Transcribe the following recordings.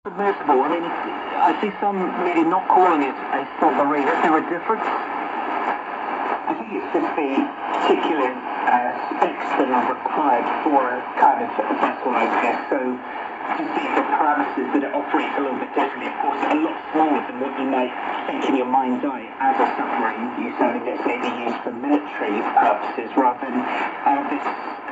Submersible, I mean, I see some maybe not calling it a submarine. Is there a difference? I think it's just the particular specs that are required for a kind of vessel, I guess. So just the parameters that it operates a little bit differently. Of course, a lot smaller than what you might think in your mind's eye as a submarine. Use something that's maybe used for military purposes rather than this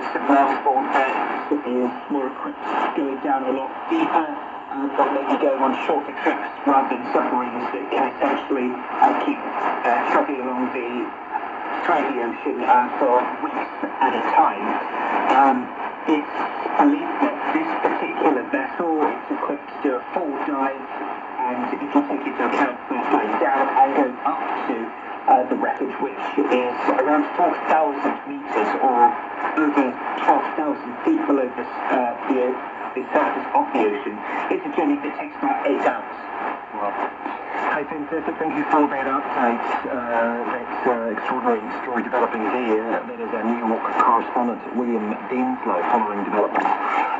submersible that is more equipped going down a lot deeper. But maybe going on shorter trips rather than submarines that can essentially keep trucking along the ocean for weeks at a time. It's believed that this particular vessel is equipped to do a full dive, and if you take into account going down and going up to the wreckage, which is around 4,000 meters or over 12,000 feet below the surface of the ocean, it's a journey that takes about 8 hours. Well, hey, fantastic. Thank you for that update. That extraordinary story developing here. That is our New York correspondent, William Denslow, following developments.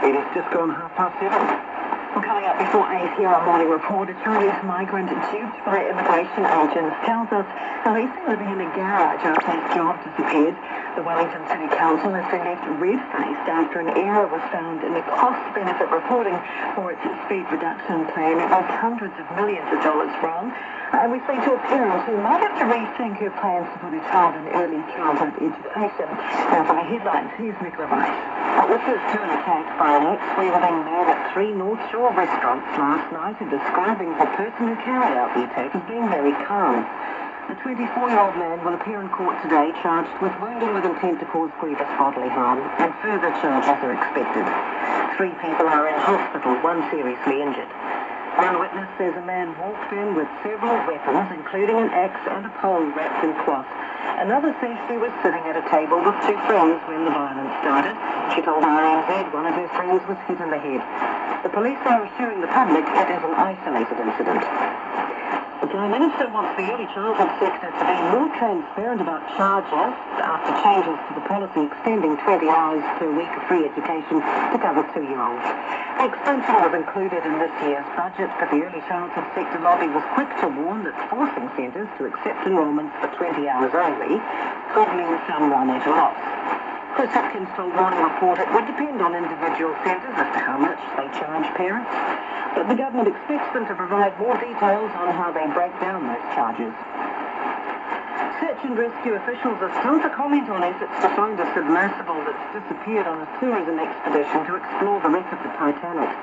It is just gone 7:30. Well, coming up before 8 here on Morning Report, a Chinese migrant duped by immigration agents tells us that he's been living in a garage after his job disappeared. The Wellington City Council has been left red-faced after an error was found in the cost-benefit reporting for its speed reduction plan. It was hundreds of millions of dollars wrong. And we speak to a parent who might have to rethink her plans to put her child in early childhood education. Now, for the headlines, here's Nicola Rice. Witnesses to an attack by an ex-wielding man at 3 North Shore restaurants last night are describing the person who carried out the attack as being very calm. The 24-year-old man will appear in court today charged with wounding with intent to cause grievous bodily harm, and further charges are expected. 3 people are in hospital, 1 seriously injured. One witness says a man walked in with several weapons, including an axe and a pole wrapped in cloth. Another says she was sitting at a table with 2 friends when the violence started. She told RNZ one of her friends was hit in the head. The police are assuring the public it is an isolated incident. The Prime Minister wants the early childhood sector to be more transparent about charges after changes to the policy extending 20 hours per week of free education to cover 2-year-olds. Extension was included in this year's budget, but the early childhood sector lobby was quick to warn that forcing centres to accept enrolments for 20 hours only could mean some run at a loss. Chris Hopkins told Morning Report it would depend on individual centres as to how much they charge parents, but the government expects them to provide more details on how they break down those charges. Search and rescue officials are still to comment on efforts to find a submersible that's disappeared on a tourism expedition to explore the wreck of the Titanic.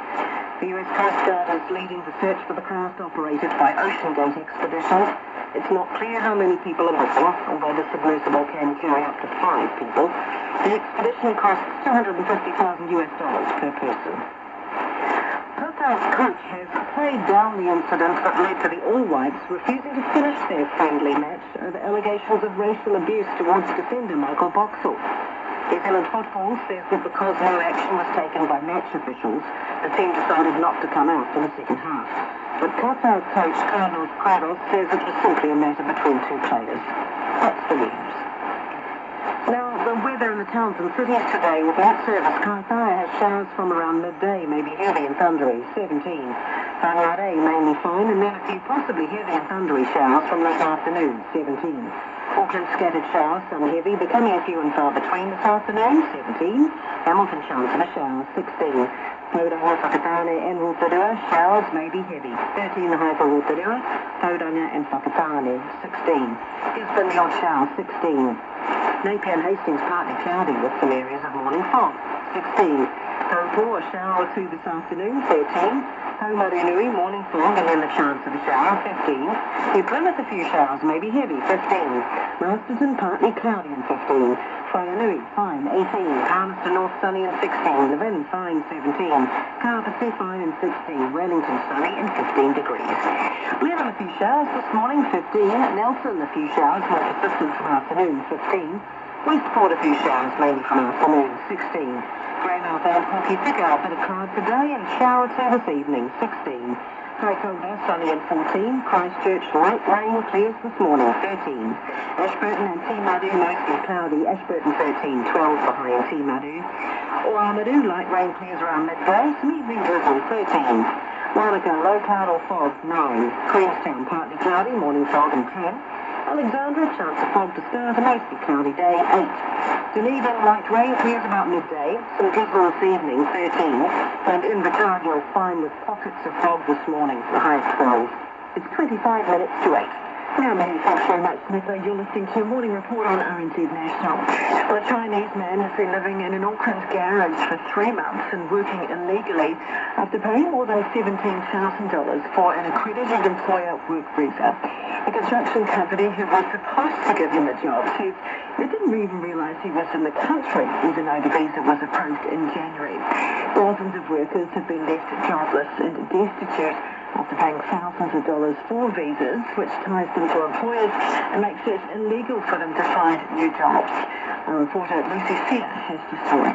The US Coast Guard is leading the search for the craft operated by Ocean Gate Expeditions. It's not clear how many people are missing, although the submersible can carry up to 5 people. The expedition costs $250,000 per person. Perth's coach has played down the incident that led to the All Whites refusing to finish their friendly match over allegations of racial abuse towards defender Michael Boxall. New Zealand Football says that because no action was taken by match officials, the team decided not to come out for the second half. But Qatar coach Carlos Quadros says it was simply a matter between 2 players. That's the news. Now, the weather in the towns and cities today without service. Qatar has showers from around midday, maybe heavy and thundery, 17. Whangarei mainly fine, and then a few possibly heavy and thundery showers from late afternoon, 17. Auckland scattered showers, some heavy, becoming a few and far between this afternoon, 17. Hamilton chance of a shower, 16. Tauranga, Whakatane and Rotorua, showers may be heavy, 13 high for Rotorua, Tauranga and Whakatane, 16. Gisborne, the odd shower, 16. Napier and Hastings partly cloudy with some areas of morning fog, 16. Taupo, a shower or 2 this afternoon, 13. Haumarenui, morning fog and then the chance of a shower, 15. New Plymouth, a few showers, maybe heavy, 15. Masterton, partly cloudy and 15. Whanganui, fine, 18. Palmerston North, sunny and 16. Levin, fine, 17. Carpenter, fine and 16. Wellington, sunny and 15 degrees. Blenheim, a few showers this morning, 15. Nelson, a few showers, more persistent from afternoon, 15. Westport, a few showers, mainly from afternoon, 16. Greymouth and Hawke's Bay, a bit of cloud today and shower or 2 this evening, 16. Kaikoura, sunny and 14. Christchurch, light rain, clears this morning, 13. Ashburton and Timaru, mostly cloudy. Ashburton 13, 12 for high in Timaru. Oamaru, light rain clears around midday. Some evening drizzle, 13. Wanaka, low cloud or fog, 9. Queenstown, partly cloudy, morning fog and 10. Alexandra, chance of fog to start, a mostly cloudy day, 8. Dunedin, light rain, clears about midday. Some drizzle this evening, 13. And Invercargill, you'll find with pockets of fog this morning, the high 12. It's 25 minutes to 8. Now, many thanks very much, Nicola. You're listening to your morning report on RNZ National. Well, a Chinese man has been living in an Auckland garage for 3 months and working illegally after paying more than $17,000 for an accredited employer work visa. The construction company who was supposed to give him a job says they didn't even realise he was in the country, even though the visa was approved in January. Thousands of workers have been left jobless and destitute after paying thousands of dollars for visas, which ties them to employers and makes it illegal for them to find new jobs. Our reporter Lucy Sear has the story.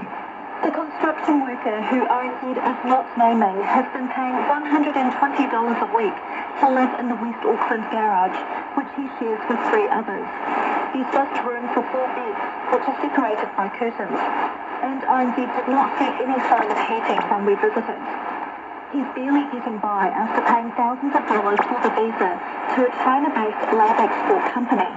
The construction worker who RNZ is not naming has been paying $120 a week to live in the West Auckland garage, which he shares with 3 others. He's just room for 4 beds, which are separated by curtains, and RNZ did not see any sign of heating when we visited. He's barely getting by after paying thousands of dollars for the visa to a China-based lab export company.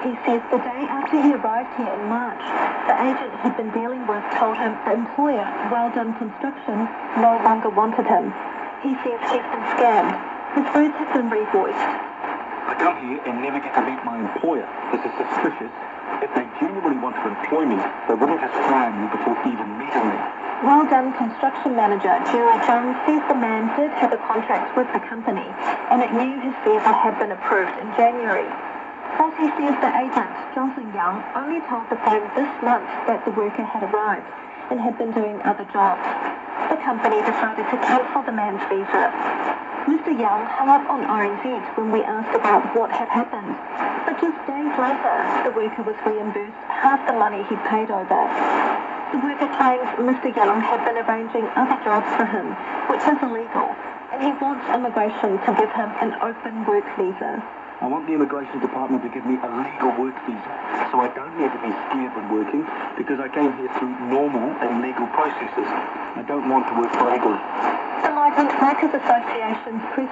He says the day after he arrived here in March, the agent he'd been dealing with told him the employer, Well Done Construction, no longer wanted him. He says he's been scammed. His words have been revoiced. I come here and never get to meet my employer. This is suspicious. If they genuinely want to employ me, they wouldn't just fire me before even meeting me. Well Done Construction Manager Jerry Jones says the man did have a contract with the company and it knew his visa had been approved in January. But he says the agent, Johnson Young, only told the firm this month that the worker had arrived and had been doing other jobs. The company decided to cancel the man's visa. Mr. Young hung up on RNZ when we asked about what had happened, but just days later, the worker was reimbursed half the money he'd paid over. The worker claims Mr. Young had been arranging other jobs for him, which is illegal, and he wants immigration to give him an open work visa. I want the immigration department to give me a legal work visa, so I don't need to be scared when working, because I came here through normal and legal processes. I don't want to work illegally. The Migrant Workers Association's president